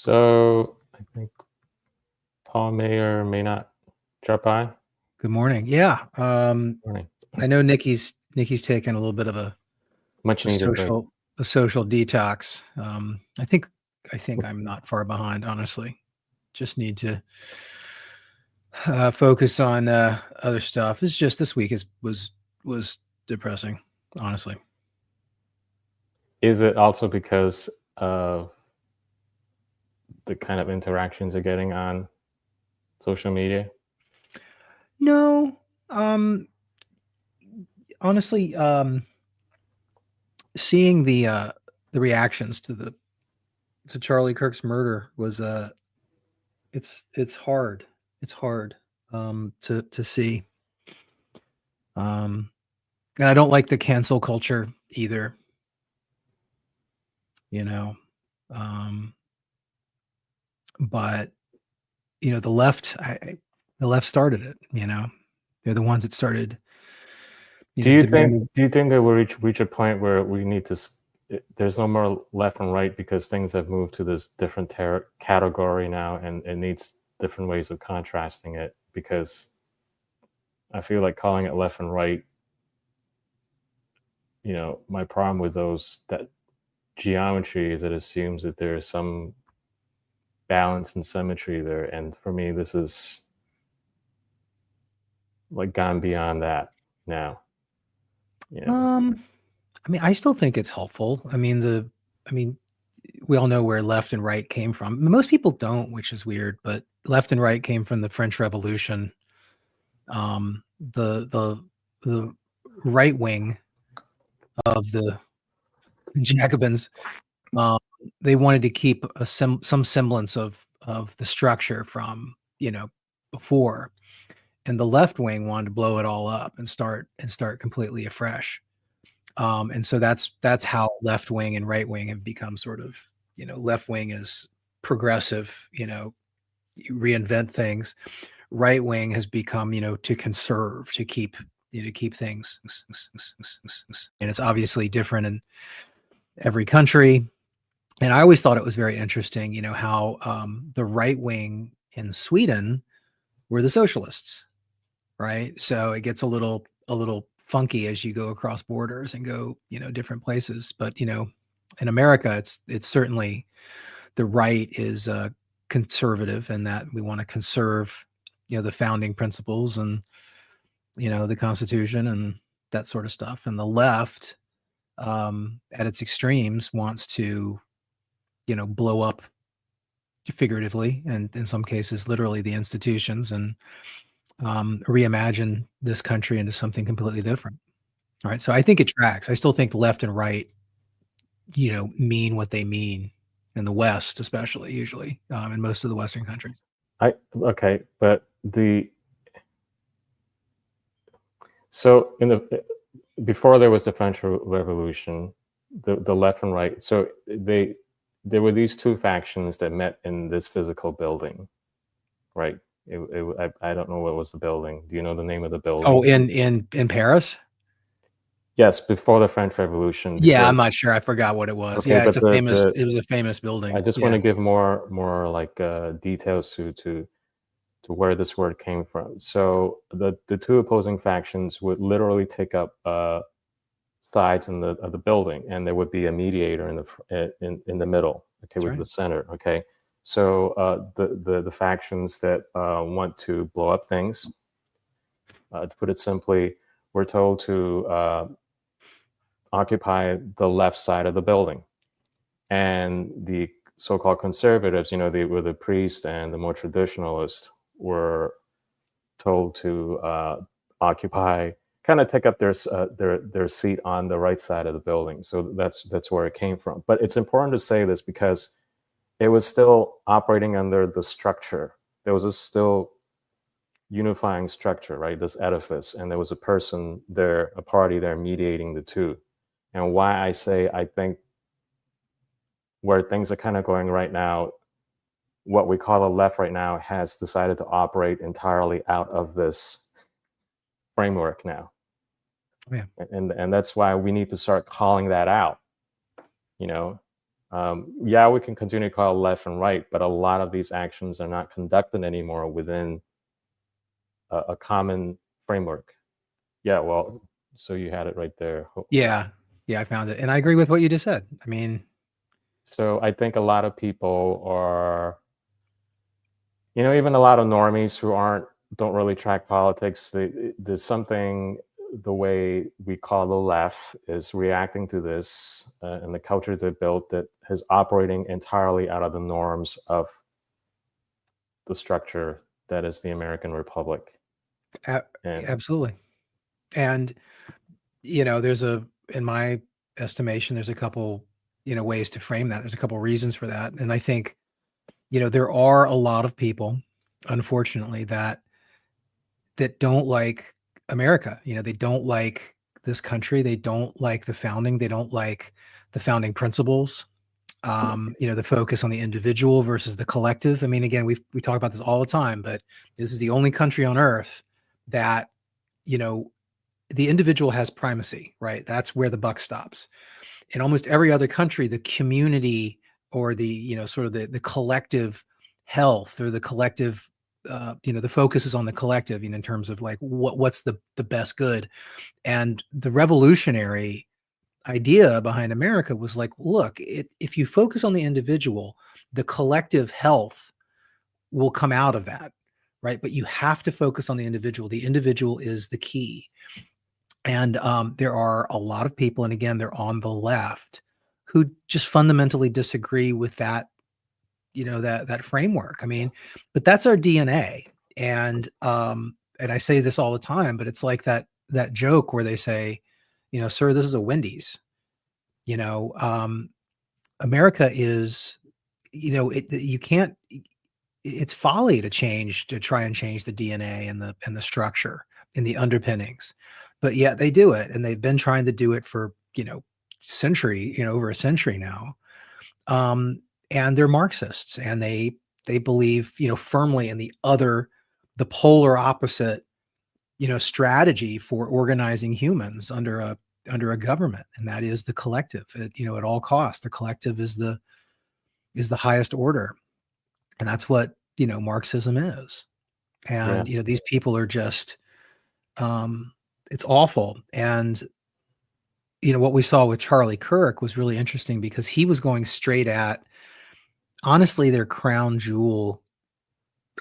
So I think Paul may or may not drop by. Good morning. Yeah, Morning. I know Nikki's taken a little bit of Much a needed break. social detox. I think I'm not far behind, honestly. Just need to focus on other stuff. It's just this week was depressing, honestly. Is it also because of the kind of interactions you're getting on social media? No, honestly, seeing the reactions to Charlie Kirk's murder was it's hard. It's hard to see. Um, and I don't like the cancel culture either. You know, um, but the left, the left started it. They're the ones that started. Do you think Demanding. do you think that we'll reach a point where we need to there's no more left and right because things have moved to this different category now, and it needs different ways of contrasting it? Because I feel like calling it left and right, my problem with that geometry is it assumes that there is some balance and symmetry there, and for me this is like gone beyond that now. Um, I mean, I still think it's helpful. I mean, we all know where left and right came from. Most people don't, which is weird. But left and right came from the French Revolution. The right wing of the Jacobins, um, they wanted to keep some semblance of the structure from before, and the left wing wanted to blow it all up and start completely afresh. And so that's how left wing and right wing have become sort of, left wing is progressive, reinvent things. Right wing has become, to conserve, to keep things, and it's obviously different in every country. And I always thought it was very interesting, how the right wing in Sweden were the socialists, right? So it gets a little funky as you go across borders and go, different places. But in America, it's certainly the right is conservative, and that we want to conserve, the founding principles and the Constitution and that sort of stuff. And the left, at its extremes, wants to blow up, figuratively and in some cases literally, the institutions, and reimagine this country into something completely different. All right. So I think it tracks. I still think left and right, mean what they mean in the West, especially usually, in most of the Western countries. Okay, but so in the before there was the French Revolution, the left and right, so there were these two factions that met in this physical building, right? I don't know what was the building. Do you know the name of the building? Oh, in Paris? Yes, before the French Revolution. Yeah, I'm not sure. I forgot what it was. Okay, Yeah, but it was a famous building. I just want to give more like details to where this word came from. So the two opposing factions would literally take up sides of the building, and there would be a mediator in the middle. Okay, That's with right. the center. Okay, so the factions that want to blow up things, to put it simply, were told to occupy the left side of the building, and the so-called conservatives, they were the priests and the more traditionalists, were told to occupy, kind of take up their seat on the right side of the building. So that's where it came from. But it's important to say this because it was still operating under the structure. There was a still unifying structure, right? This edifice, and there was a person there, a party there, mediating the two. And why I say I think where things are kind of going right now, what we call the left right now has decided to operate entirely out of this framework now. Yeah. And that's why we need to start calling that out. Yeah, we can continue to call it left and right, but a lot of these actions are not conducted anymore within a common framework. Yeah, well, so you had it right there. Yeah. Yeah, I found it. And I agree with what you just said. I mean, So I think a lot of people are, even a lot of normies who don't really track politics. There's something, the way we call the left is reacting to this, and the culture they built that is operating entirely out of the norms of the structure that is the American Republic. a And absolutely. And, in my estimation, there's a couple, ways to frame that. There's a couple reasons for that. And I think, there are a lot of people, unfortunately, that don't like America. They don't like this country. They don't like the founding. They don't like the founding principles. The focus on the individual versus the collective. I mean, again, we talk about this all the time, but this is the only country on earth that, you know, the individual has primacy, right? That's where the buck stops. In almost every other country, the community or the, sort of the collective health or the collective, the focus is on the collective, in terms of like what's the best good. And the revolutionary idea behind America was like, look, if you focus on the individual, the collective health will come out of that, right? But you have to focus on the individual. The individual is the key. And there are a lot of people, and again, they're on the left, who just fundamentally disagree with that, that framework. I mean, but that's our DNA. And I say this all the time, but it's like that joke where they say, sir, this is a Wendy's. You know, America is, you can't. It's folly to try and change the DNA and the structure and the underpinnings, but yet they do it, and they've been trying to do it for over a century now. And they're Marxists, and they believe firmly in the polar opposite strategy for organizing humans under a government, and that is the collective. At all costs, the collective is the highest order, and that's what Marxism is. yeah, And these people are just, it's awful. And what we saw with Charlie Kirk was really interesting because he was going straight at, honestly, their crown jewel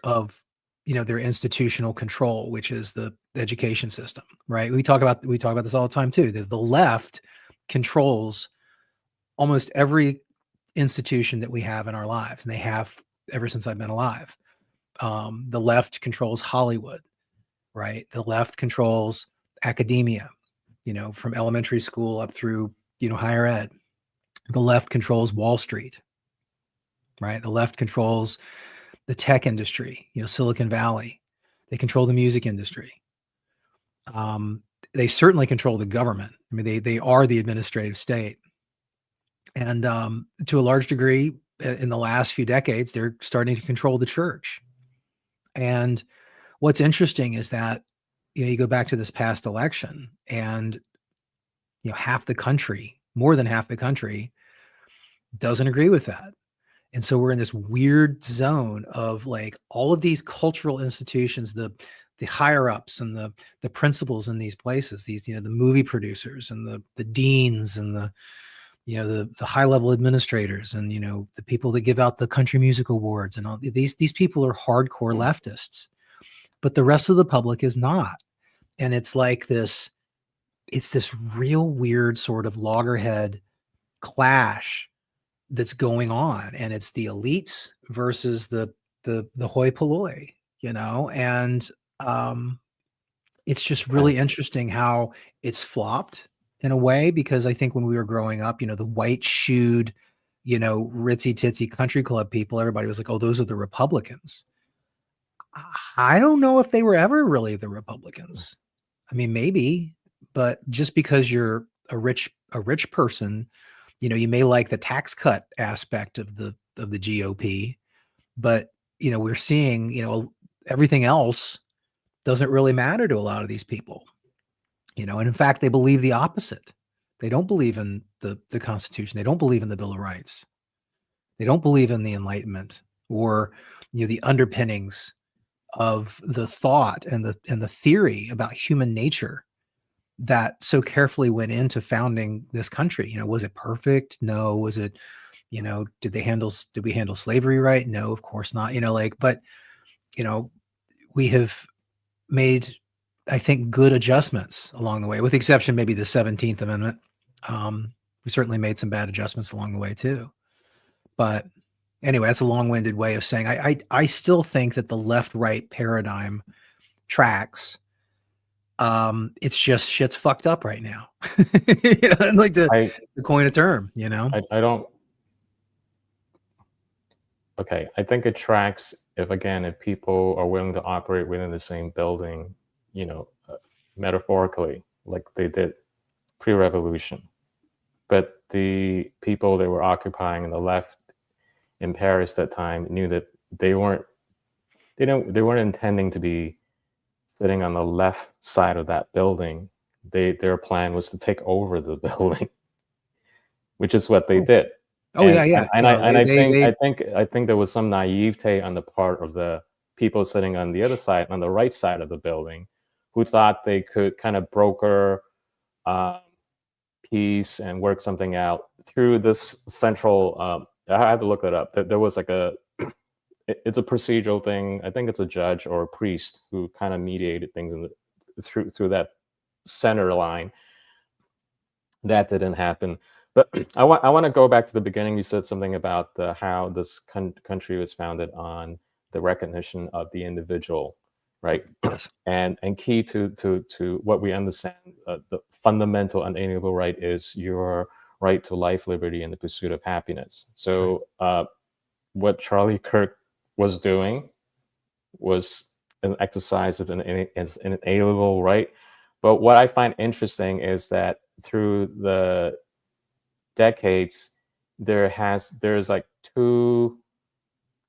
of their institutional control, which is the education system, right? We talk about this all the time too. The left controls almost every institution that we have in our lives, and they have ever since I've been alive. The left controls Hollywood, right? The left controls academia, from elementary school up through higher ed. The left controls Wall Street, right? The left controls the tech industry, Silicon Valley. They control the music industry. They certainly control the government. I mean, they are the administrative state. And to a large degree, in the last few decades, they're starting to control the church. And what's interesting is that, you go back to this past election, and half the country, more than half the country, doesn't agree with that. And so we're in this weird zone of like all of these cultural institutions, the higher ups and the principals in these places, these, the movie producers and the deans and the high level administrators and the people that give out the country music awards, and all these people are hardcore leftists, but the rest of the public is not. And it's like it's this real weird sort of loggerhead clash that's going on, and it's the elites versus the hoi polloi, and it's just right. really interesting how it's flopped in a way, because I think when we were growing up, the white shoed, ritzy titsy country club people, everybody was like, oh, those are the Republicans. I don't know if they were ever really the Republicans. I mean, maybe, but just because you're a rich person, you may like the tax cut aspect of the GOP, but we're seeing, everything else doesn't really matter to a lot of these people. And in fact, they believe the opposite. They don't believe in the Constitution. They don't believe in the Bill of Rights. They don't believe in the Enlightenment or the underpinnings of the thought and the theory about human nature that so carefully went into founding this country. Was it perfect? No. Was it, did we handle slavery right? No, of course not. But we have made, I think, good adjustments along the way, with the exception maybe the 17th Amendment. We certainly made some bad adjustments along the way too. But anyway, that's a long-winded way of saying I still think that the left-right paradigm tracks. It's just shit's fucked up right now. I'd like to coin a term, I don't. Okay, I think it tracks if people are willing to operate within the same building, metaphorically, like they did pre-revolution. But the people that were occupying the left in Paris that time knew that they weren't intending to be sitting on the left side of that building. Their plan was to take over the building, which is what they did. Oh, yeah. I think there was some naivete on the part of the people sitting on the other side, on the right side of the building, who thought they could kind of broker peace and work something out through this central. I had to look that up. There was like it's a procedural thing. I think it's a judge or a priest who kind of mediated things through that center line. That didn't happen. But I want to go back to the beginning. You said something about how this country was founded on the recognition of the individual, right? Yes. And key to what we understand, the fundamental unalienable right is your right to life, liberty, and the pursuit of happiness. So what Charlie Kirk was doing was an exercise of an inalienable right. But what I find interesting is that through the decades, there's like two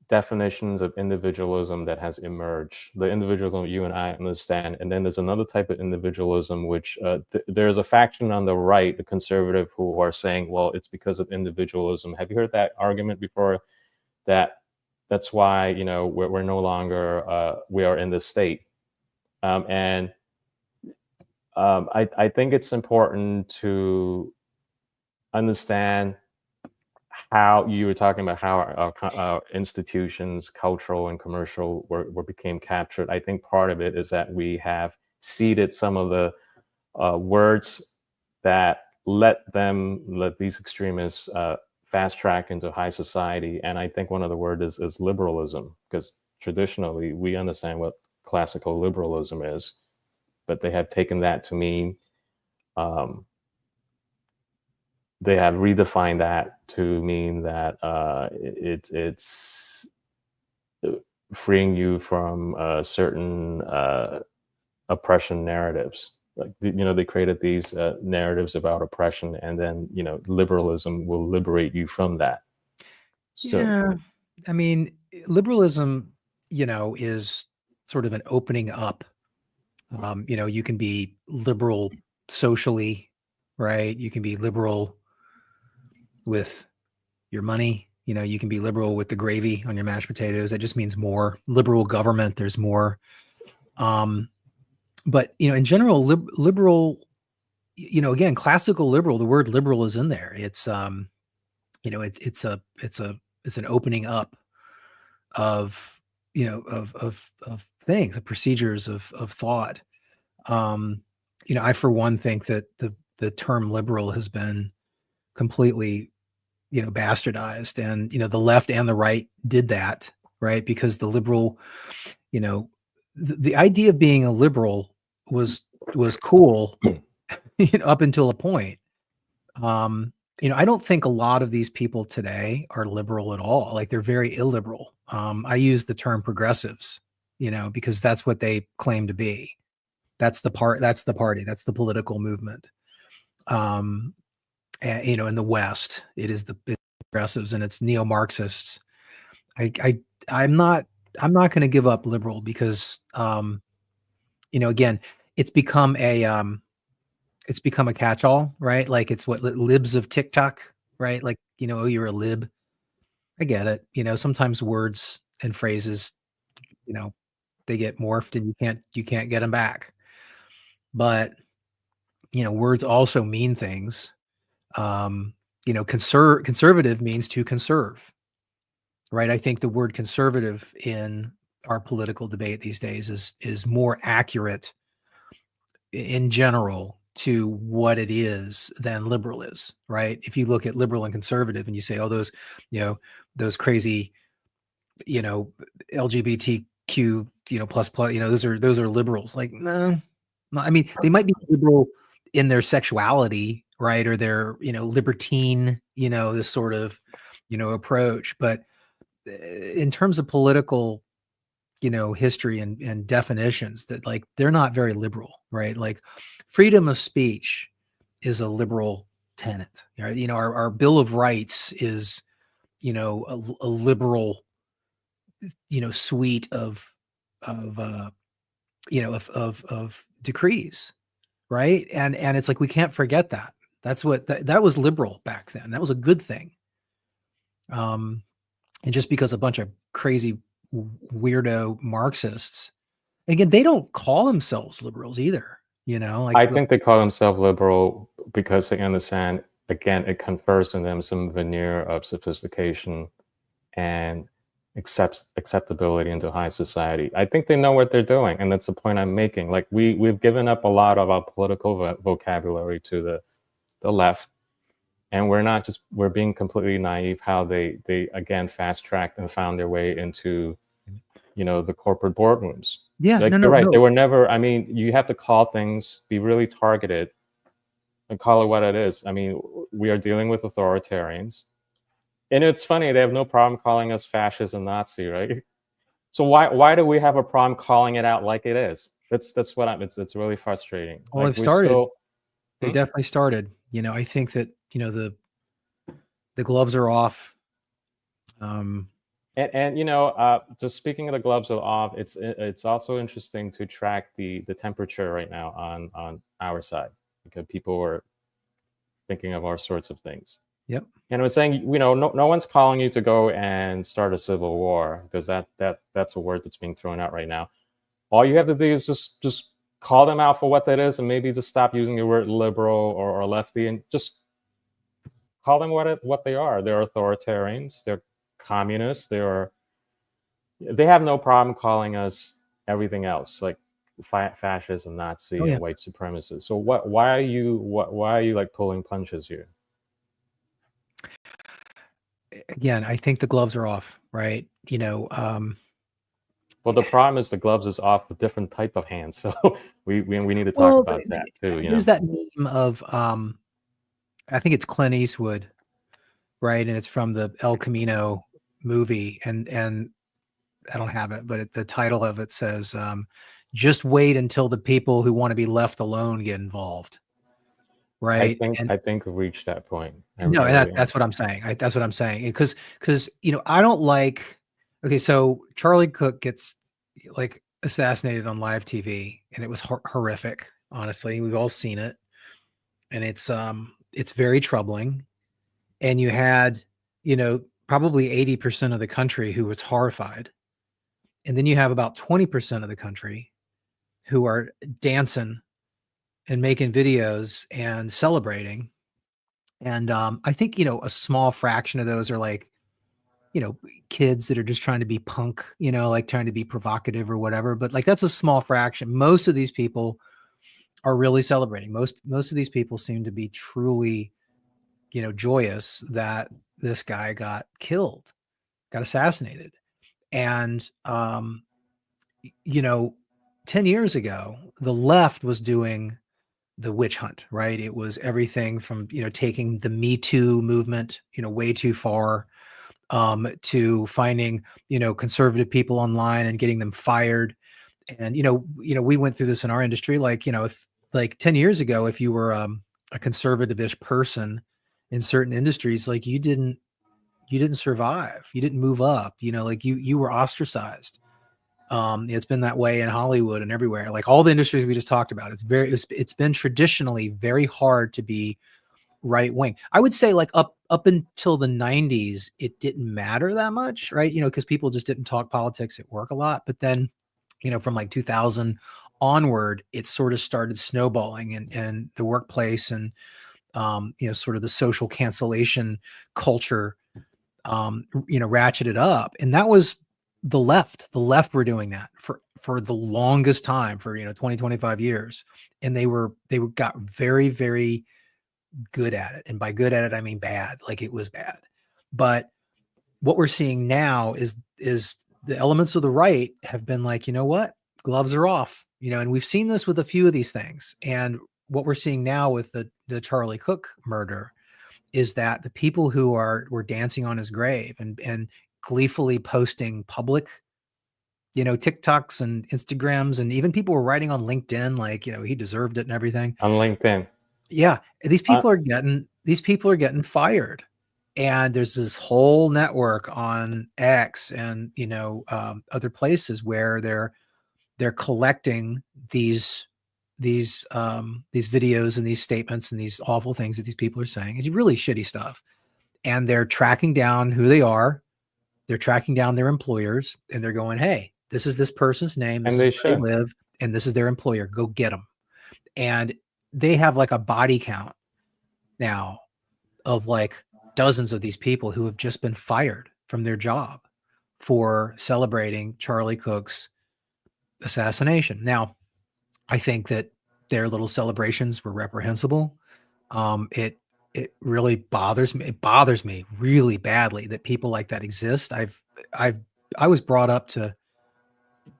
definitions of individualism that has emerged. The individualism you and I understand, and then there's another type of individualism which there's a faction on the right, the conservative, who are saying, well, it's because of individualism. Have you heard that argument before? That's why we're no longer we are in this state, and I think it's important to understand how you were talking about how our institutions, cultural and commercial, became captured. I think part of it is that we have ceded some of the words that let these extremists fast track into high society. And I think one of the words is liberalism, because traditionally we understand what classical liberalism is, but they have taken that to mean they have redefined that to mean that it's freeing you from certain oppression narratives. Like they created these narratives about oppression, and then liberalism will liberate you from that. So, yeah, I mean, liberalism, is sort of an opening up. You can be liberal socially, right? You can be liberal with your money. You can be liberal with the gravy on your mashed potatoes. That just means more. Liberal government, there's more. But in general, liberal, again, classical liberal, the word liberal is in there. It's it's an opening up of of things, of procedures, of thought. I for one think that the term liberal has been completely bastardized, and the left and the right did that, right? Because the liberal, the idea of being a liberal was cool up until a point. I don't think a lot of these people today are liberal at all. Like, they're very illiberal. I use the term progressives, because that's what they claim to be. That's the party, that's the political movement. And, in the West, it's progressives, and it's neo-Marxists. I'm not going to give up liberal because, again, it's become a catch-all, right? Like, it's what libs of TikTok, right? Like, oh, you're a lib. I get it. Sometimes words and phrases, you know, they get morphed and you can't get them back. But, words also mean things. Um, conservative means to conserve, right? I think the word conservative in our political debate these days is more accurate in general to what it is than liberal is, right? If you look at liberal and conservative and you say, oh, those crazy, you know, LGBTQ, plus, those are liberals. Like, no, I mean, they might be liberal in their sexuality, right? Or their, libertine, this sort of, approach. But in terms of political, history and definitions, that like they're not very liberal, right? Like freedom of speech is a liberal tenet, right? Our Bill of Rights is, a liberal, suite of of decrees, right? And it's like we can't forget that. That's what that was liberal back then. That was a good thing. And just because a bunch of crazy weirdo Marxists, again, they don't call themselves liberals either. Like I think they call themselves liberal because they understand, again, it confers on them some veneer of sophistication and acceptability into high society. I think they know what they're doing, and that's the point I'm making. Like we've given up a lot of our political vocabulary to the left, and we're being completely naive how they again fast tracked and found their way into the corporate boardrooms. Yeah, Like no, you're no, right, they no. were never. I mean, you have to call things, be really targeted, and call it what it is. I mean, we are dealing with authoritarians, and it's funny, they have no problem calling us fascist and Nazi, right? So why do we have a problem calling it out like it is? That's what it's really frustrating. Well, Like they've we started. still. They Hmm? definitely started. I think that, the gloves are off. Um, And just speaking of the gloves are off, it's also interesting to track the temperature right now on our side, because people are thinking of all sorts of things. yep. And I was saying, no one's calling you to go and start a civil war, because that's a word that's being thrown out right now. All you have to do is just call them out for what that is, and maybe just stop using the word liberal or lefty, and just call them what they are. They're authoritarians. They're communists. They have no problem calling us everything else, like fascist and Oh Nazi yeah. and white supremacist. So why are you like pulling punches here? Again, I think the gloves are off, right? Well, the problem is the gloves is off a different type of hand, so we need to talk Well, about that too. there's that meme of, I think it's Clint Eastwood, right? And it's from the El Camino movie, and I don't have it, but the title of it says, "Just wait until the people who want to be left alone get involved." I Right? think And I think we reached that point. I no, and really am. that's what I'm saying. That's what I'm saying. Because I don't like. Okay, so Charlie Cook gets like assassinated on live TV, and it was horrific. Honestly, we've all seen it, and it's very troubling. And you had, probably 80% of the country who was horrified, and then you have about 20% of the country who are dancing and making videos and celebrating. And I think, a small fraction of those are like, kids that are just trying to be punk, like trying to be provocative or whatever. But like that's a small fraction. Most of these people are really celebrating. Most of these people seem to be truly, joyous that this guy got killed, got assassinated. And you know, 10 years ago, the left was doing the witch hunt, right? It was everything from, taking the Me Too movement, way too far, to finding, conservative people online and getting them fired. And, we went through this in our industry. Like, if like 10 years ago, if you were a conservative-ish person in certain industries, like you didn't survive, you didn't move up, like you were ostracized. It's been that way in Hollywood and everywhere. Like all the industries we just talked about, it's been traditionally very hard to be right wing. I would say like up until the 90s, it didn't matter that much, right? You know, because people just didn't talk politics at work a lot. But then, you know, from like 2000 onward, it sort of started snowballing and the workplace and you know, sort of the social cancellation culture you know, ratcheted up. And that was the left. The left were doing that for the longest time, for, you know, 20, 25 years. And they got very, very good at it. And by good at it, I mean bad, like it was bad. But what we're seeing now is the elements of the right have been like, you know what? Gloves are off, you know, and we've seen this with a few of these things. And what we're seeing now with the Charlie Cook murder is that the people who were dancing on his grave and gleefully posting public, you know, TikToks and Instagrams, and even people were writing on LinkedIn like, you know, he deserved it and everything. On LinkedIn. Yeah, these people are getting fired. And there's this whole network on X and, you know, other places where they're collecting these videos and these statements and these awful things that these people are saying. It's really shitty stuff. And they're tracking down who they are. They're tracking down their employers, and they're going, "Hey, this is this person's name. This And is they where they should. live, and this is their employer. Go get them." And they have like a body count now of like dozens of these people who have just been fired from their job for celebrating Charlie Cook's assassination. Now, I think that their little celebrations were reprehensible. It really bothers me. It bothers me really badly that people like that exist. I've I was brought up to,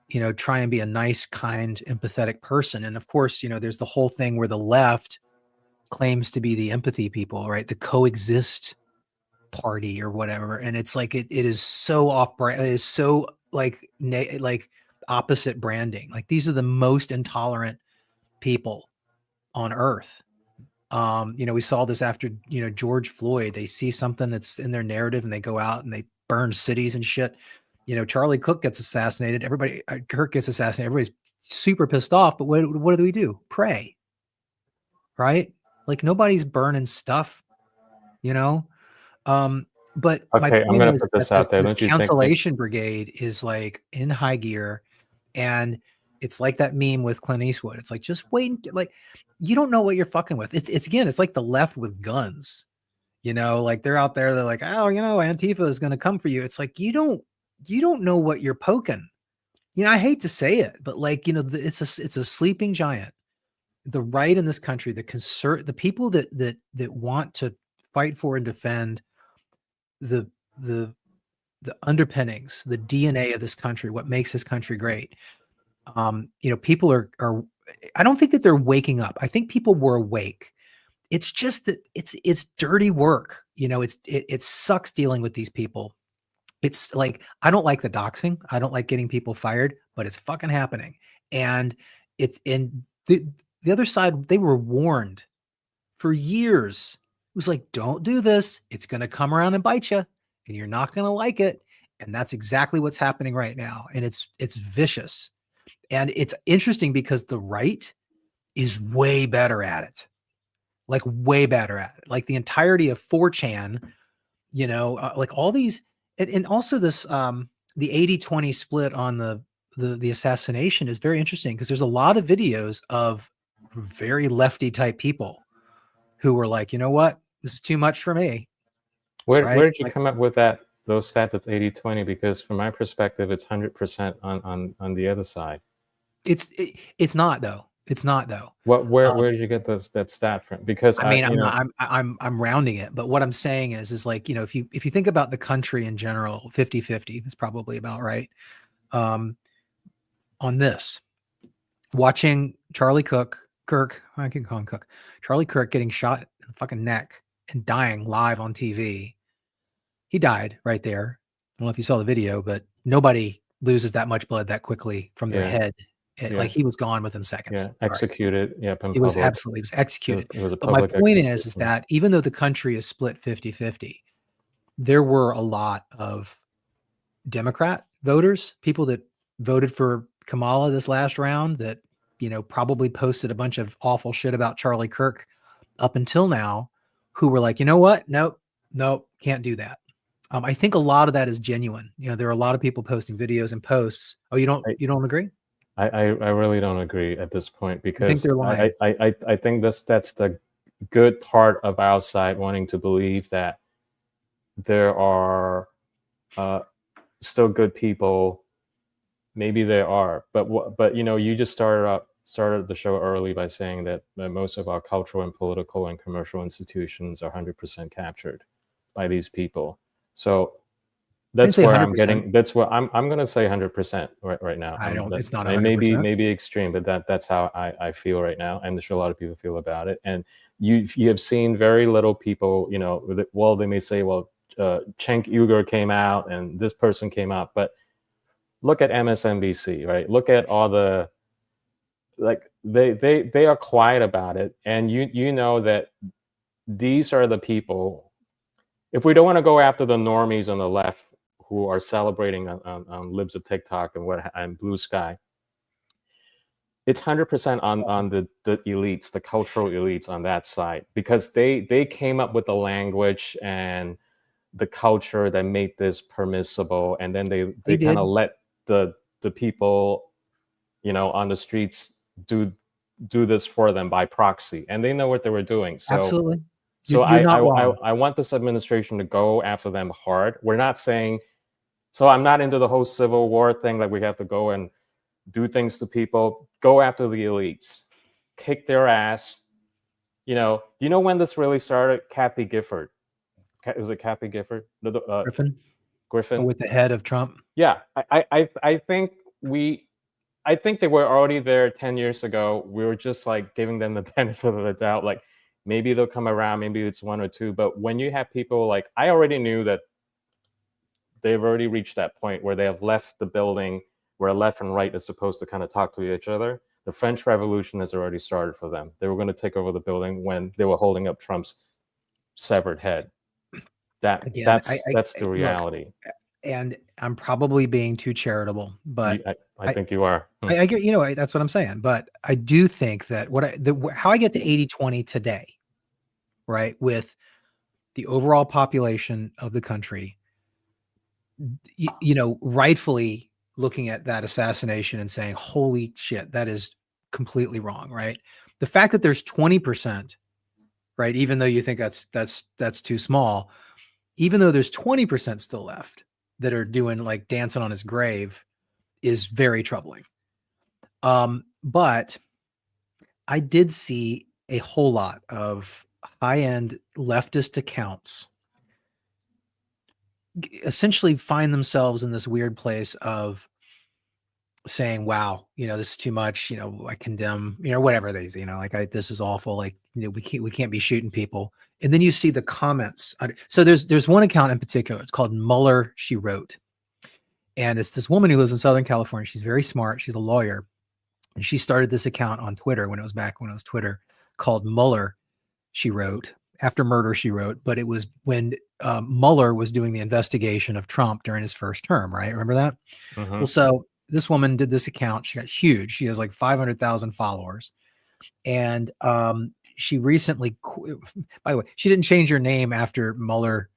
you know, try and be a nice, kind, empathetic person. And of course, you know, there's the whole thing where the left claims to be the empathy people, right? The coexist party or whatever. And it's like it is so off brand. It is so like like opposite branding. Like these are the most intolerant people on earth. You know, we saw this after, you know, George Floyd. They see something that's in their narrative and they go out and they burn cities and shit. You know, Charlie Cook gets assassinated. Everybody, Kirk gets assassinated. Everybody's super pissed off. But what do we do? Pray, right? Like nobody's burning stuff, you know. But my Okay, I'm point gonna is put that this this out there. this Don't you think that cancellation brigade is like in high gear, and it's like that meme with Clint Eastwood. It's like just wait, like you don't know what you're fucking with. It's again, it's like the left with guns. You know, like they're out there, they're like, oh, you know, Antifa is going to come for you. It's like you don't know what you're poking. You know, I hate to say it, but like, you know, it's a sleeping giant. The right in this country, the people that want to fight for and defend the the the underpinnings, the DNA of this country, what makes this country great. You know, people are I don't think that they're waking up. I think people were awake. It's just that it's dirty work. You know, it sucks dealing with these people. It's like I don't like the doxing. I don't like getting people fired, but it's fucking happening. And it's in the other side, they were warned for years. It was like, don't do this. It's going to come around and bite you, and you're not going to like it. And that's exactly what's happening right now. And it's vicious. And it's interesting because the right is way better at it. Like way better at it. Like the entirety of 4chan, you know, like all these and also this the 80-20 split on the assassination is very interesting because there's a lot of videos of very lefty type people who were like, you know what? This is too much for me. where Right? did you Like come up with that those stats? It's 80-20 because from my perspective, it's 100% on the other side. it's not though. It's not though. What Um, where did you get that stat from? Because I I mean, you know I'm rounding it, but what I'm saying is like, you know, if you think about the country in general, 50-50 is probably about right. Um, on this, watching Kirk, I can call him Cook, Charlie Kirk getting shot in the fucking neck and dying live on TV. He died right there. I don't know if you saw the video, but nobody loses that much blood that quickly from their yeah head. yeah Like he was gone within yeah seconds. Sorry. executed, yep, in public. It was executed. It was a But my public point is execution. that even though the country is split 50-50, there were a lot of Democrat voters, people that voted for Kamala this last round that, you know, probably posted a bunch of awful shit about Charlie Kirk up until now, who were like, you know what? Nope, can't do that. I think a lot of that is genuine. You know, there are a lot of people posting videos and posts. Oh, you don't agree? I really don't agree at this point, You think because they're lying? I think that's the good part of our side wanting to believe that there are still good people. Maybe there are, but you just started the show early by saying that most of our cultural and political and commercial institutions are 100% captured by these people. So I didn't that's say where I'm 100%. getting. That's what I'm going to say 100% right now. I don't. It's not I may be 100%. maybe extreme, but that's how I feel right now, and I'm sure a lot of people feel about it. And you have seen very little people. Well, they may say, well, Cenk Uygur came out and this person came out, but look at MSNBC, right? Look at all the, like, they are quiet about it, and you know that these are the people. If we don't want to go after the normies on the left who are celebrating on libs of TikTok and Blue Sky, it's 100% on the elites, the cultural elites on that side, because they came up with the language and the culture that made this permissible, and then They they kind did. of let the people on the streets do this for them by proxy, and they know what they were doing. So Absolutely. so You're not wrong. I want this administration to go after them hard. We're not saying, so I'm not into the whole civil war thing, like we have to go and do things to people. Go after the elites, kick their ass. Do you know when this really started? Kathy Gifford. Was it Kathy Gifford? Griffin, Griffin. with the head of Trump. Yeah, I think I think they were already there 10 years ago. We were just like giving them the benefit of the doubt. Like, maybe they'll come around, maybe it's one or two. But when you have people like, I already knew that they've already reached that point where they have left the building where left and right is supposed to kind of talk to each other. The French Revolution has already started for them. They were going to take over the building when they were holding up Trump's severed head. Again, That's the look, reality. and I'm probably being too charitable, but I think you are. I get, that's what I'm saying. But I do think that how I get to 80/20 today, right, with the overall population of the country, rightfully looking at that assassination and saying, holy shit, that is completely wrong, right? The fact that there's 20%, right, even though you think that's too small, even though there's 20% still left that are doing like dancing on his grave, is very troubling. But I did see a whole lot of high-end leftist accounts essentially find themselves in this weird place of saying, wow, this is too much, I condemn, whatever they say, like, this is awful. Like, we can't be shooting people. And then you see the comments. So there's one account in particular. It's called Mueller, She Wrote. And it's this woman who lives in Southern California. She's very smart. She's a lawyer. And she started this account on Twitter when it was Twitter, called Mueller, She Wrote. After Murder, She Wrote. But it was when Mueller was doing the investigation of Trump during his first term, right? Remember that? Mm-hmm. Well, so this woman did this account. She got huge. She has like 500,000 followers. And she recently, by the way, she didn't change her name after Mueller,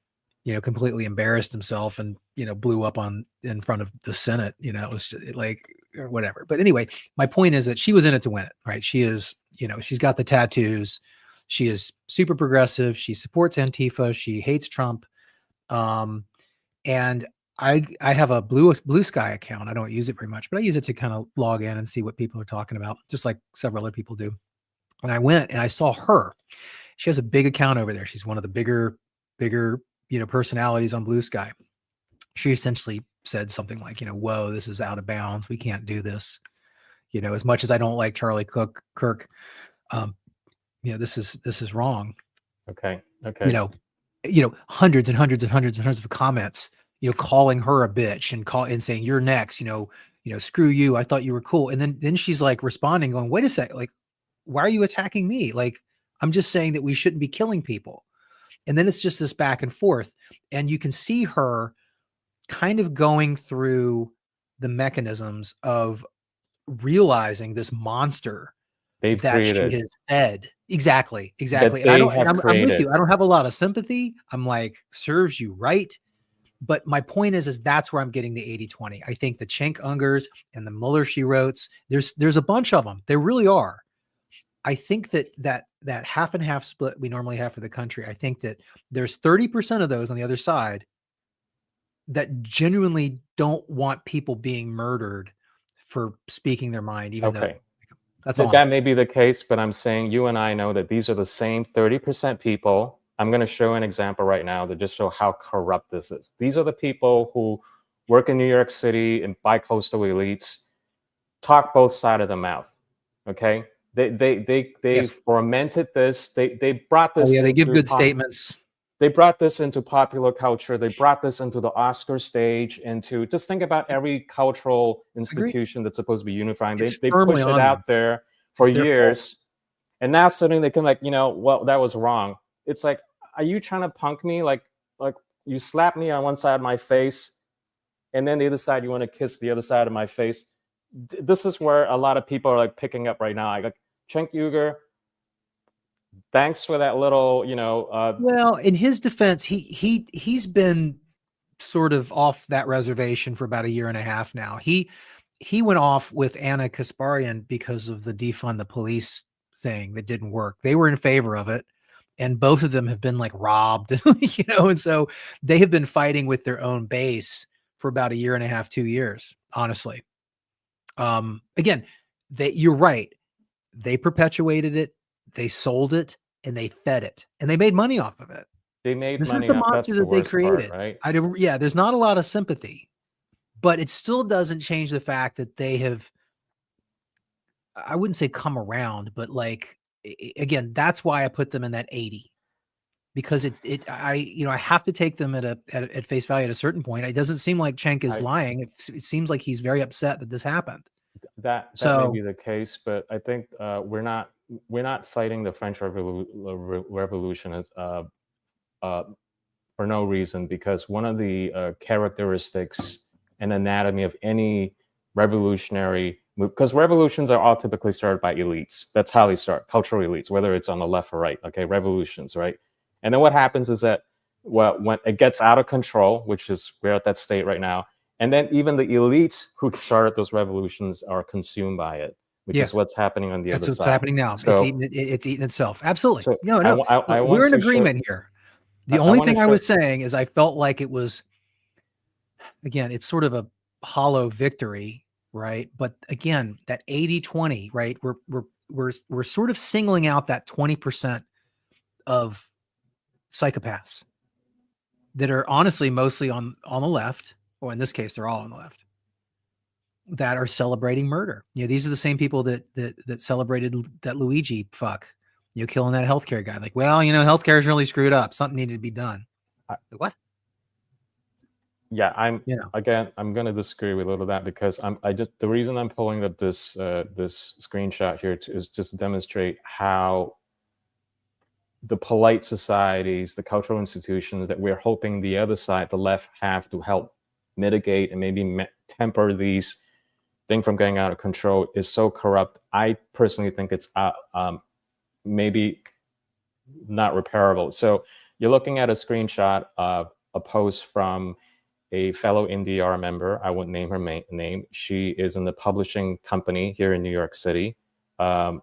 completely embarrassed himself and, blew up in front of the Senate. It was just like, or whatever. But anyway, my point is that she was in it to win it, right? She is, she's got the tattoos. She is super progressive. She supports Antifa. She hates Trump. And I have a Blue Sky account. I don't use it very much, but I use it to kind of log in and see what people are talking about, just like several other people do. And I went and I saw her. She has a big account over there. She's one of the bigger, personalities on Blue Sky. She essentially said something like, whoa, this is out of bounds. We can't do this. As much as I don't like Charlie Kirk, this is wrong. Okay. Hundreds and hundreds and hundreds and hundreds of comments, calling her a bitch and saying, you're next, screw you. I thought you were cool. And then she's like responding going, wait a sec. Like, why are you attacking me? Like, I'm just saying that we shouldn't be killing people. And then it's just this back and forth. And you can see her kind of going through the mechanisms of realizing this monster they've that she created, has fed. Exactly, that exactly. And I they don't, and have I'm with created. you. I don't have a lot of sympathy. I'm like, serves you right. But my point is that's where I'm getting the 80-20. I think the Cenk Ungers and the Muller she wrote, there's a bunch of them. There really are. I think that half and half split we normally have for the country. I think that there's 30% of those on the other side that genuinely don't want people being murdered for speaking their mind, even though Okay. that's all I'm That saying. may be the case, but I'm saying you and I know that these are the same 30% people. I'm going to show an example right now to just show how corrupt this is. These are the people who work in New York City and bi-coastal elites, talk both sides of the mouth. Okay, they Yes. fermented this. They brought Oh this yeah, they give into good statements. they brought this into popular culture. They brought this into the Oscar stage. Into just think about every cultural Agree. institution that's supposed to be unifying. It's They firmly push it on them. out there for It's their fault. years, and now suddenly they come like, well, that was wrong. It's like, are you trying to punk me? Like you slap me on one side of my face, and then the other side you want to kiss the other side of my face. This is where a lot of people are like picking up right now. Like Cenk Uyghur, thanks for that little, Well, in his defense, he's been sort of off that reservation for about a year and a half now. He went off with Anna Kasparian because of the defund the police thing that didn't work. They were in favor of it, and both of them have been like robbed, and so they have been fighting with their own base for about a year and a half, 2 years, honestly. Again, you're right. They perpetuated it, they sold it, and they fed it, and they made money off of it. they made This is money the off. That's monster the that they worst part, created. right? Yeah, there's not a lot of sympathy, but it still doesn't change the fact that they have, I wouldn't say come around, but like again, that's why I put them in that 80 because I have to take them at face value at a certain point. It doesn't seem like Cenk is I lying. It seems like he's very upset that this happened. that may So be the case, but I think we're not citing the French Revolution as uh, for no reason, because one of the characteristics and anatomy of any revolutionary move, because revolutions are all typically started by elites. That's how they start, cultural elites, whether it's on the left or right. Okay, revolutions, right? And then what happens is that, well, when it gets out of control, which is we're at that state right now, and then even the elites who started those revolutions are consumed by it, which is yes, what's happening on the that's other what's side. happening now. So, It's eating itself. Absolutely. so No, I, no. I want We're in to show. agreement here. The I only want to thing I show. was saying is I felt like it was, again, it's sort of a hollow victory, right? But again, that 80-20, right? We're sort of singling out that 20% of psychopaths that are honestly mostly on the left, or in this case, they're all on the left, that are celebrating murder. These are the same people that celebrated that Luigi fuck, killing that healthcare guy. Like, well, healthcare is really screwed up. Something needed to be done. What? Yeah, You know, I'm going to disagree with a little of that, because the reason I'm pulling up this screenshot here is just to demonstrate how the polite societies, the cultural institutions that we're hoping the other side, the left, have to help mitigate and maybe temper these things from getting out of control is so corrupt. I personally think it's maybe not repairable. So you're looking at a screenshot of a post from a fellow NDR member. I won't name her name. She is in the publishing company here in New York City. And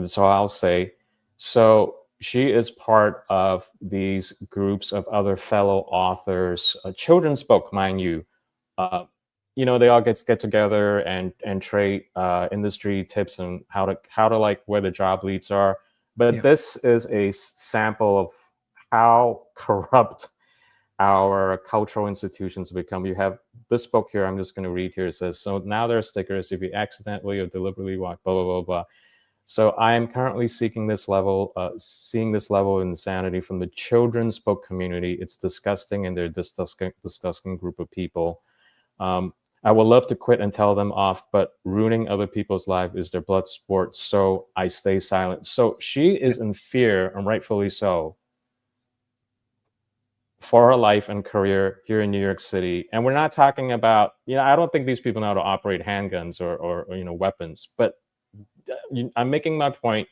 so I'll say, so she is part of these groups of other fellow authors, a children's book, mind you. Uh, they all get together and trade industry tips and how to like where the job leads are. But yeah. this is a sample of how corrupt our cultural institutions become. You have this book here, I'm just going to read here. It says, so now there are stickers if you accidentally or deliberately walk, blah, blah, blah, blah. So I am currently seeing this level of insanity from the children's book community. It's disgusting, and they're disgusting group of people. I would love to quit and tell them off, but ruining other people's lives is their blood sport, so I stay silent. So she is in fear, and rightfully so, for her life and career here in New York City. And we're not talking about, I don't think these people know how to operate handguns or weapons, but I'm making my point.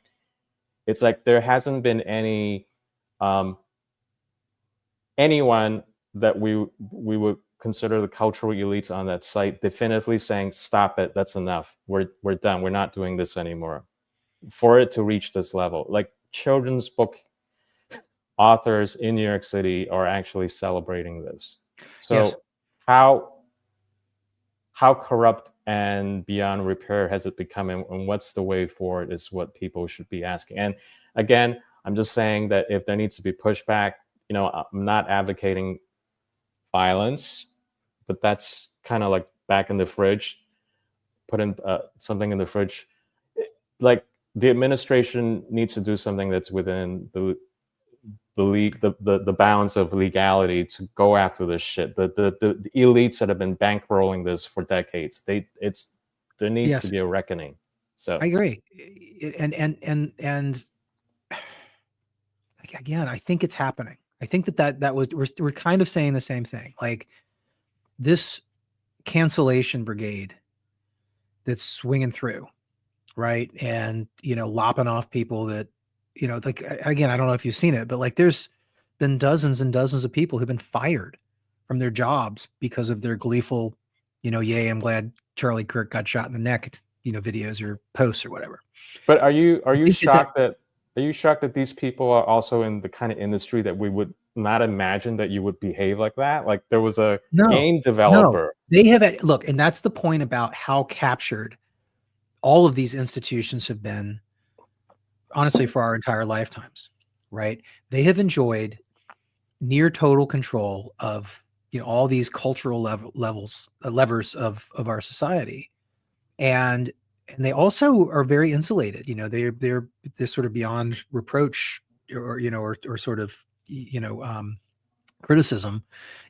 It's like there hasn't been anyone that we would consider the cultural elites on that site definitively saying, "Stop it, that's enough. We're done. We're not doing this anymore." For it to reach this level, like children's book authors in New York City are actually celebrating this. Yes. So how corrupt and beyond repair has it become, and what's the way forward is what people should be asking. And again, I'm just saying that if there needs to be pushback, I'm not advocating violence, but that's kind of like back in the fridge, put in something in the fridge. Like the administration needs to do something that's within the bounds of legality to go after this shit. The elites that have been bankrolling this for decades, there needs to Yes. be a reckoning. So I agree. And again, I think it's happening. I think that was we're kind of saying the same thing. Like this cancellation brigade that's swinging through, right? And lopping off people that like again, I don't know if you've seen it, but like there's been dozens and dozens of people who've been fired from their jobs because of their gleeful, yay, I'm glad Charlie Kirk got shot in the neck, videos or posts or whatever. but are you I think shocked that these people are also in the kind of industry that we would not imagine that you would behave like that? Like there was a no, game no, developer. they have look, and that's the point about how captured all of these institutions have been, honestly, for our entire lifetimes, right? They have enjoyed near total control of all these cultural levers of our society, and they also are very insulated. They're sort of beyond reproach or sort of criticism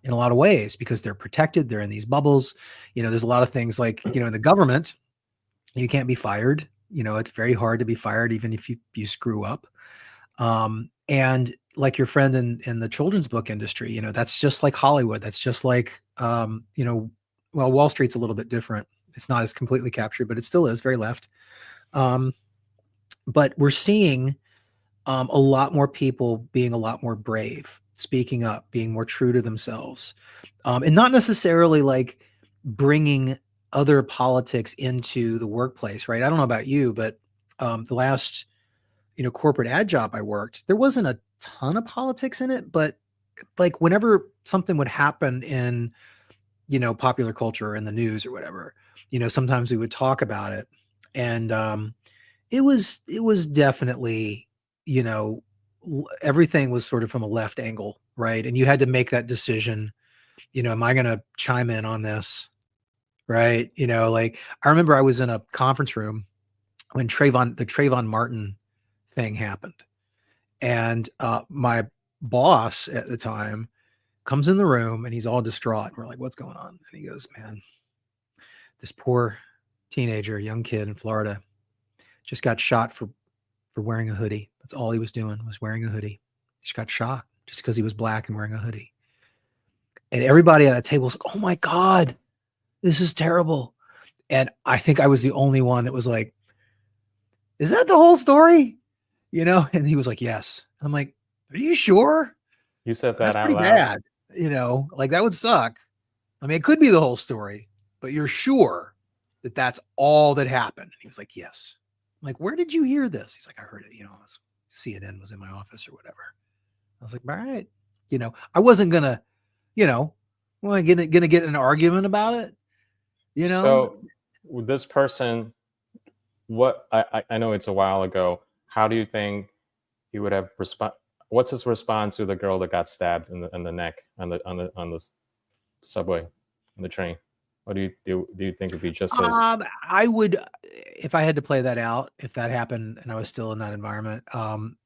in a lot of ways because they're protected. They're in these bubbles. There's a lot of things like in the government, you can't be fired. It's very hard to be fired even if you screw up. And like your friend in the children's book industry, that's just like Hollywood. That's just like, well, Wall Street's a little bit different. It's not as completely captured, but it still is very left. But we're seeing a lot more people being a lot more brave, speaking up, being more true to themselves, and not necessarily like bringing other politics into the workplace, right? I don't know about you, but the last corporate ad job I worked, there wasn't a ton of politics in it, but like whenever something would happen in, popular culture or in the news or whatever, sometimes we would talk about it. And it was definitely, everything was sort of from a left angle, right? And you had to make that decision, am I going to chime in on this? Right. Like I remember I was in a conference room when the Trayvon Martin thing happened. And my boss at the time comes in the room and he's all distraught. We're like, what's going on? And he goes, man, this poor teenager, young kid in Florida just got shot for wearing a hoodie. That's all he was doing, was wearing a hoodie. He just got shot just because he was black and wearing a hoodie. And everybody at that table was like, oh my God, this is terrible. And I think I was the only one that was like, is that the whole story? And he was like, yes. I'm like, are you sure? You said that That's out pretty loud. bad. Like that would suck. I mean, it could be the whole story, but you're sure that that's all that happened? And he was like, yes. I'm like, where did you hear this? He's like, I heard it, CNN was in my office or whatever. I was like, all right. I wasn't gonna, gonna get in an argument about it. So with this person, what I know it's a while ago. How do you think he would have what's his response to the girl that got stabbed in the neck on the subway, on the train? What do you think would be just as? I would, if I had to play that out, if that happened and I was still in that environment,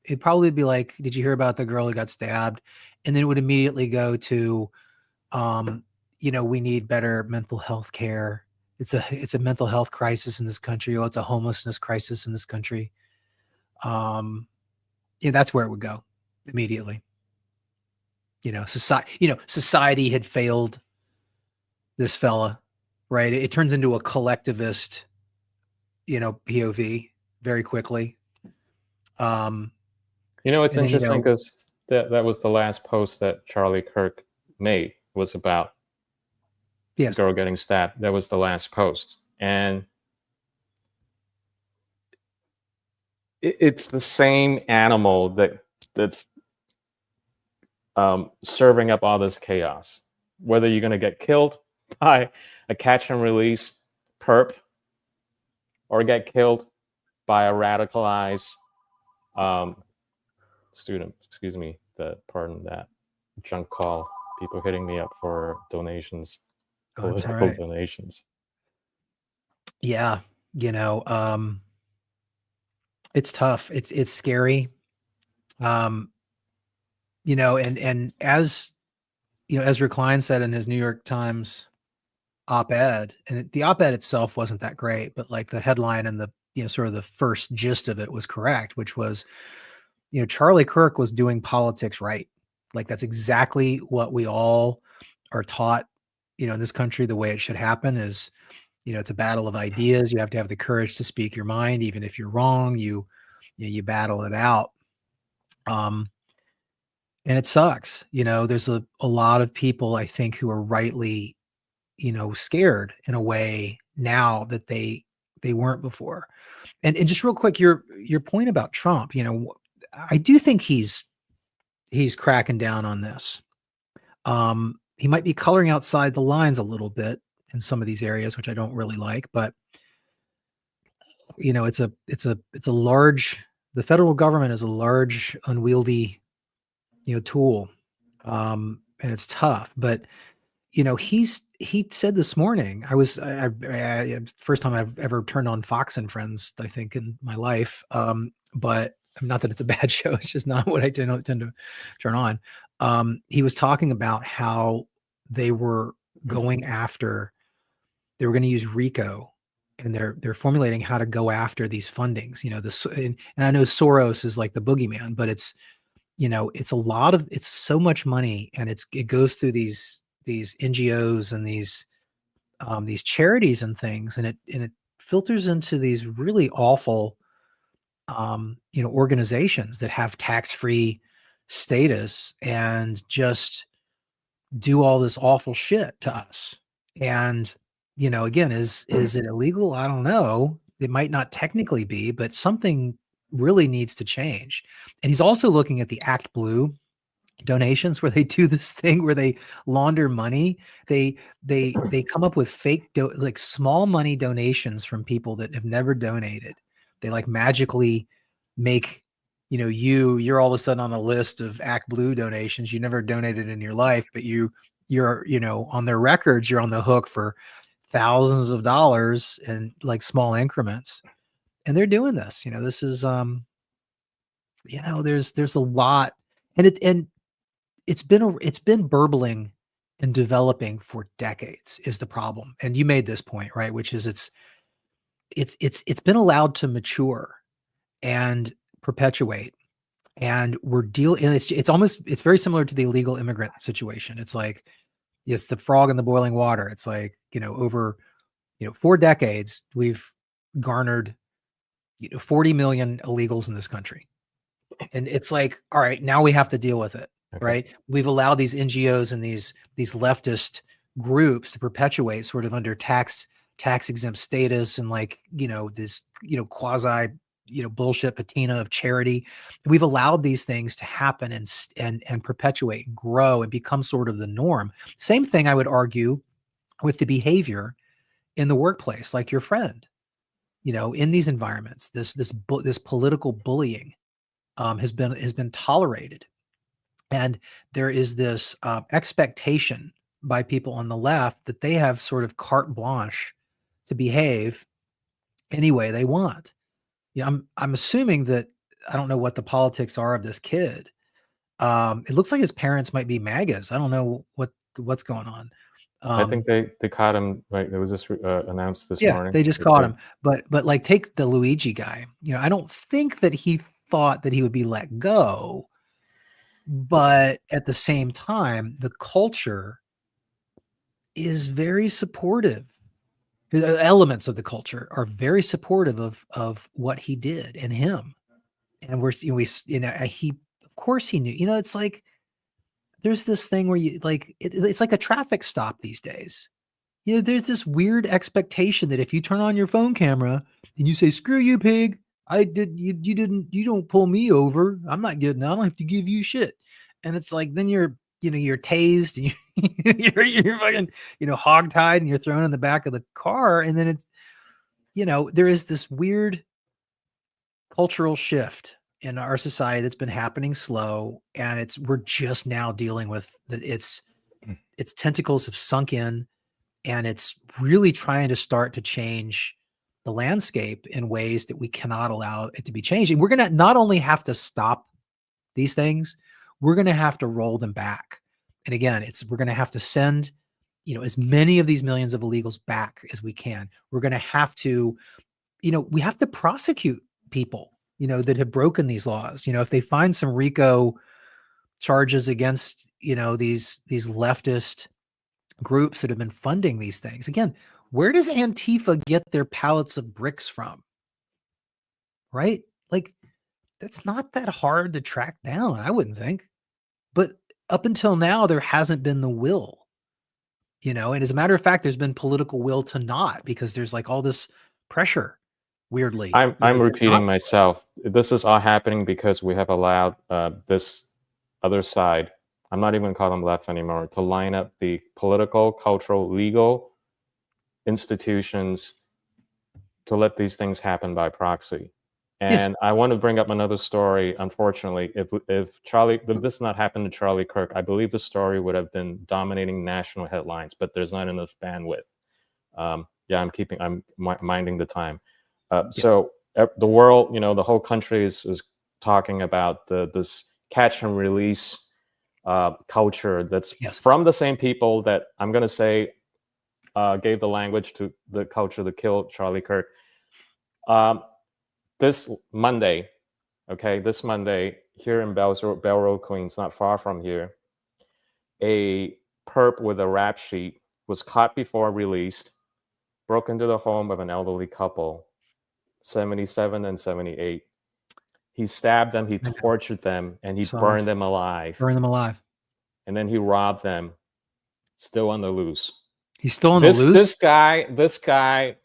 it'd probably be like, did you hear about the girl who got stabbed? And then it would immediately go to, we need better mental health care. It's a mental health crisis in this country. It's a homelessness crisis in this country. That's where it would go immediately. Society had failed this fella, right? It turns into a collectivist, POV very quickly. It's And then, interesting because that was the last post that Charlie Kirk made, was about the yes, girl getting stabbed. That was the last post, and it's the same animal that's serving up all this chaos. Whether you're going to get killed by a catch and release perp or get killed by a radicalized student. Excuse me, pardon that junk call. People hitting me up for donations, oh, that's all political right. donations. Yeah, it's tough. It's scary. And as Ezra Klein said in his New York Times op-ed, and the op-ed itself wasn't that great, but like the headline and the sort of the first gist of it was correct, which was Charlie Kirk was doing politics right. Like that's exactly what we all are taught in this country. The way it should happen is it's a battle of ideas. You have to have the courage to speak your mind, even if you're wrong. You battle it out. And it sucks. There's a lot of people, I think, who are rightly scared in a way now that they weren't before. And just real quick, your point about Trump, I do think he's cracking down on this. He might be coloring outside the lines a little bit in some of these areas, which I don't really like, but it's a large, the federal government is a large, unwieldy, tool. And it's tough, but he said this morning, first time I've ever turned on Fox and Friends, I think, in my life. But not that it's a bad show. It's just not what I tend to turn on. He was talking about how they were going after, they were going to use RICO, and they're formulating how to go after these fundings. And I know Soros is like the boogeyman, but it's it's so much money, and it goes through these NGOs and these charities and things, and it filters into these really awful organizations that have tax-free status and just do all this awful shit to us. And again, is it illegal? I don't know. It might not technically be, but something really needs to change. And he's also looking at the Act Blue donations, where they do this thing where they launder money. They come up with fake like small money donations from people that have never donated. They like magically make you're all of a sudden on a list of Act Blue donations. You never donated in your life, but you're on their records, you're on the hook for thousands of dollars in like small increments. And they're doing this. This is there's a lot, and it's been burbling and developing for decades is the problem. And you made this point, right? Which is it's been allowed to mature and perpetuate. And and it's very similar to the illegal immigrant situation. It's like, it's the frog in the boiling water. It's like, over 4 decades, we've garnered 40 million illegals in this country. And it's like, all right, now we have to deal with it. Okay. Right. We've allowed these NGOs and these leftist groups to perpetuate sort of under tax exempt status, and like, this, quasi, bullshit patina of charity. We've allowed these things to happen and perpetuate and grow and become sort of the norm. Same thing I would argue with the behavior in the workplace, like your friend, in these environments, this political bullying has been tolerated. And there is this expectation by people on the left that they have sort of carte blanche to behave any way they want. I'm assuming that, I don't know what the politics are of this kid. It looks like his parents might be MAGAs. I don't know what's going on. I think they caught him. Right, it was just announced this Yeah, morning. they just caught him. But like, take the Luigi guy. I don't think that he thought that he would be let go. But at the same time, the culture is very supportive elements of the culture are very supportive of what he did and him. And he, of course he knew, it's like, there's this thing where you like, it's like a traffic stop these days. There's this weird expectation that if you turn on your phone camera and you say, "Screw you, pig. You don't pull me over. I'm not getting out. I don't have to give you shit." And it's like, then you're tased and you're fucking, hogtied and you're thrown in the back of the car. And then it's, there is this weird cultural shift in our society that's been happening slow. And we're just now dealing with its tentacles have sunk in, and it's really trying to start to change the landscape in ways that we cannot allow it to be changing. We're going to not only have to stop these things, we're going to have to roll them back. And again, we're going to have to send, as many of these millions of illegals back as we can. We're going to have to, we have to prosecute people, that have broken these laws. If they find some RICO charges against, these leftist groups that have been funding these things. Again, where does Antifa get their pallets of bricks from? Right? Like, that's not that hard to track down, I wouldn't think. But up until now, there hasn't been the will, and as a matter of fact, there's been political will to not, because there's like all this pressure, weirdly. I'm repeating myself. This is all happening because we have allowed this other side, I'm not even going to call them left anymore, to line up the political, cultural, legal institutions to let these things happen by proxy. And yes. I want to bring up another story. Unfortunately, if this not happened to Charlie Kirk, I believe the story would have been dominating national headlines, but there's not enough bandwidth. I'm minding the time. So the world, the whole country is talking about this catch and release culture that's from the same people that I'm going to say gave the language to the culture that killed Charlie Kirk. This Monday here in Bell Road, Queens, not far from here, a perp with a rap sheet was caught before released, broke into the home of an elderly couple, 77 and 78. He stabbed them, he tortured them, and he burned them alive. And then he robbed them, still on the loose. He's still on the loose? This guy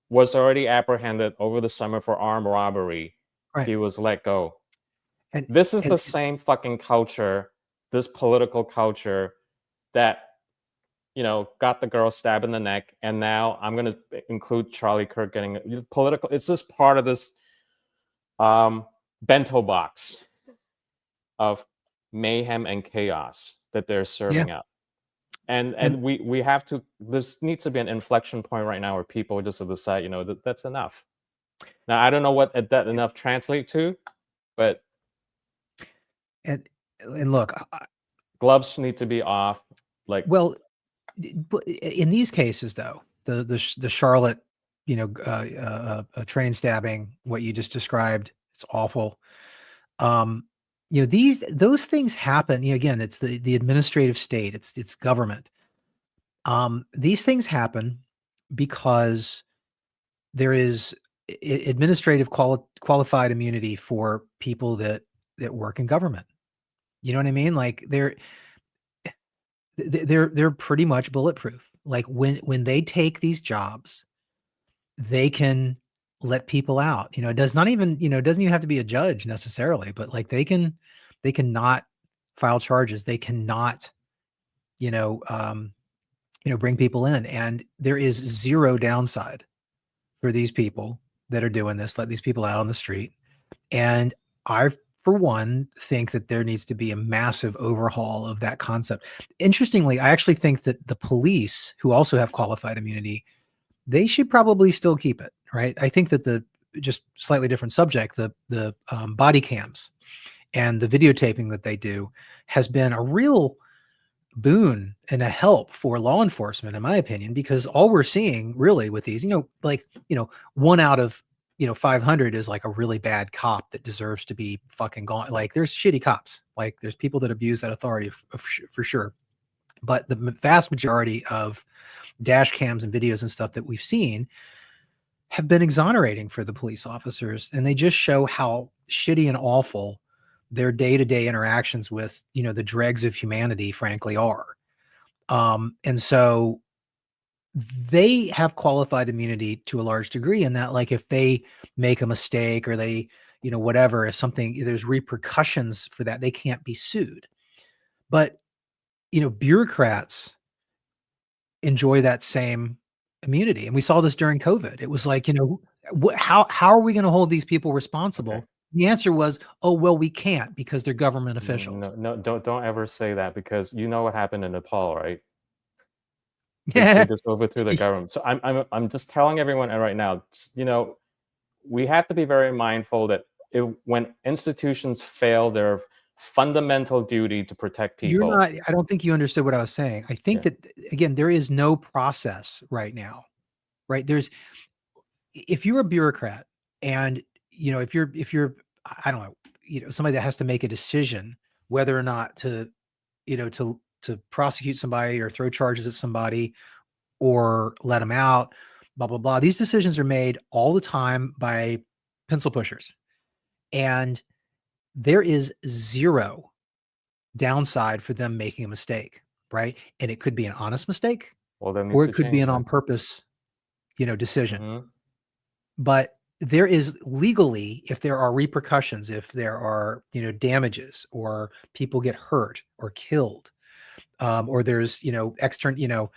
was already apprehended over the summer for armed robbery. Right. He was let go. And this is the same fucking culture, this political culture that, got the girl stabbed in the neck. And now I'm going to include Charlie Kirk getting political. It's just part of this bento box of mayhem and chaos that they're serving up. And we have to, there needs to be an inflection point right now where people just decide, that's enough. Now, I don't know what that enough translate to, but. And look. Gloves need to be off. Well, in these cases though, the Charlotte, train stabbing, what you just described, it's awful. Those things happen. Again, it's the administrative state. It's government. These things happen because there is administrative qualified immunity for people that work in government. You know what I mean? Like they're pretty much bulletproof. Like when they take these jobs, they can let people out. It does not even, it doesn't even have to be a judge necessarily, but like they can not file charges. They cannot, bring people in, and there is zero downside for these people that are doing this, let these people out on the street. And I, for one, think that there needs to be a massive overhaul of that concept. Interestingly, I actually think that the police, who also have qualified immunity, they should probably still keep it, right? I think that just slightly different subject, the body cams and the videotaping that they do has been a real boon and a help for law enforcement, in my opinion, because all we're seeing really with these, 1 out of 500 is like a really bad cop that deserves to be fucking gone. Like there's shitty cops, like there's people that abuse that authority for sure. But the vast majority of dash cams and videos and stuff that we've seen have been exonerating for the police officers, and they just show how shitty and awful their day-to-day interactions with, the dregs of humanity frankly are. And so they have qualified immunity to a large degree in that, like, if they make a mistake or they, whatever, if something, there's repercussions for that, they can't be sued. But, bureaucrats enjoy that same immunity. And we saw this during COVID. It was like, how are we going to hold these people Okay. responsible? The answer was, oh, well, we can't because they're government officials. No, no, don't ever say that, because you know what happened in Nepal, right? They Yeah. just overthrew the government. So I'm just telling everyone right now, we have to be very mindful that when institutions fail their fundamental duty to protect people. I don't think you understood what I was saying. I think Yeah. that, again, there is no process right now, right? If you're a bureaucrat and, if you're, I don't know, somebody that has to make a decision whether or not to, to prosecute somebody or throw charges at somebody or let them out, blah, blah, blah. These decisions are made all the time by pencil pushers. And there is zero downside for them making a mistake, right? And it could be an honest mistake Well, that needs or to it could be change an then. on purpose, decision. Mhm. But there is legally, if there are repercussions, if there are, damages or people get hurt or killed, or there's, external,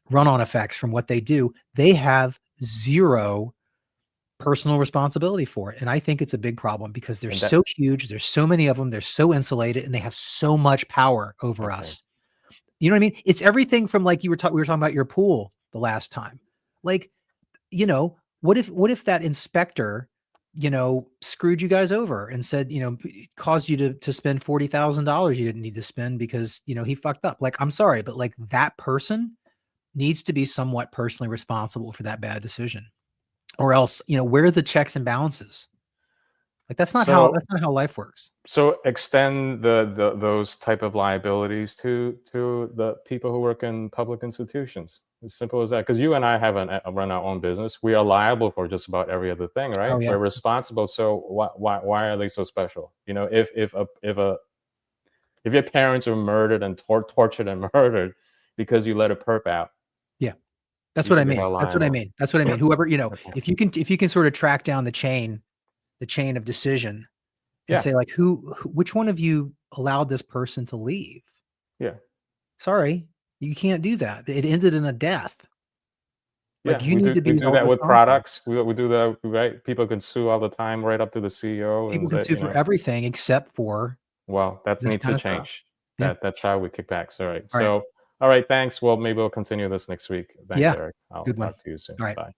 run-on effects from what they do, they have zero personal responsibility for it. And I think it's a big problem because they're And that so huge, there's so many of them, they're so insulated, and they have so much power over Okay. us. You know what I mean? It's everything from, like, we were talking about your pool the last time. Like, what if that inspector, screwed you guys over and said, caused you to spend $40,000 you didn't need to spend because, he fucked up. Like, I'm sorry, but, like, that person needs to be somewhat personally responsible for that bad decision. Or else, where are the checks and balances? Like, so that's not how life works. so extend those type of liabilities to the people who work in public institutions. As simple as that. Because you and I haven't run our own business. We are liable for just about every other thing, right? Oh, yeah. We're responsible. So why are they so special? If your parents were murdered and tortured and murdered because you let a perp out, Yeah. That's you what I should be mean. held That's what I liable. mean. That's what I mean. Whoever, Okay. if you can sort of track down the chain of decision and Yeah. say, like, which one of you allowed this person to leave? Yeah. Sorry, you can't do that. It ended in a death. Like, Yeah. you We need do to we be do held that with responsible. products. We do that, right? People can sue all the time, right up to the CEO, People and can say, sue for everything except for well, that this needs to kind of stuff. change. Yeah. That's how we kick back. So, all right. All right. So, all right. Thanks. Well, maybe we'll continue this next week. Thanks, Yeah. Eric. I'll Good one. talk to you soon. All right. Bye.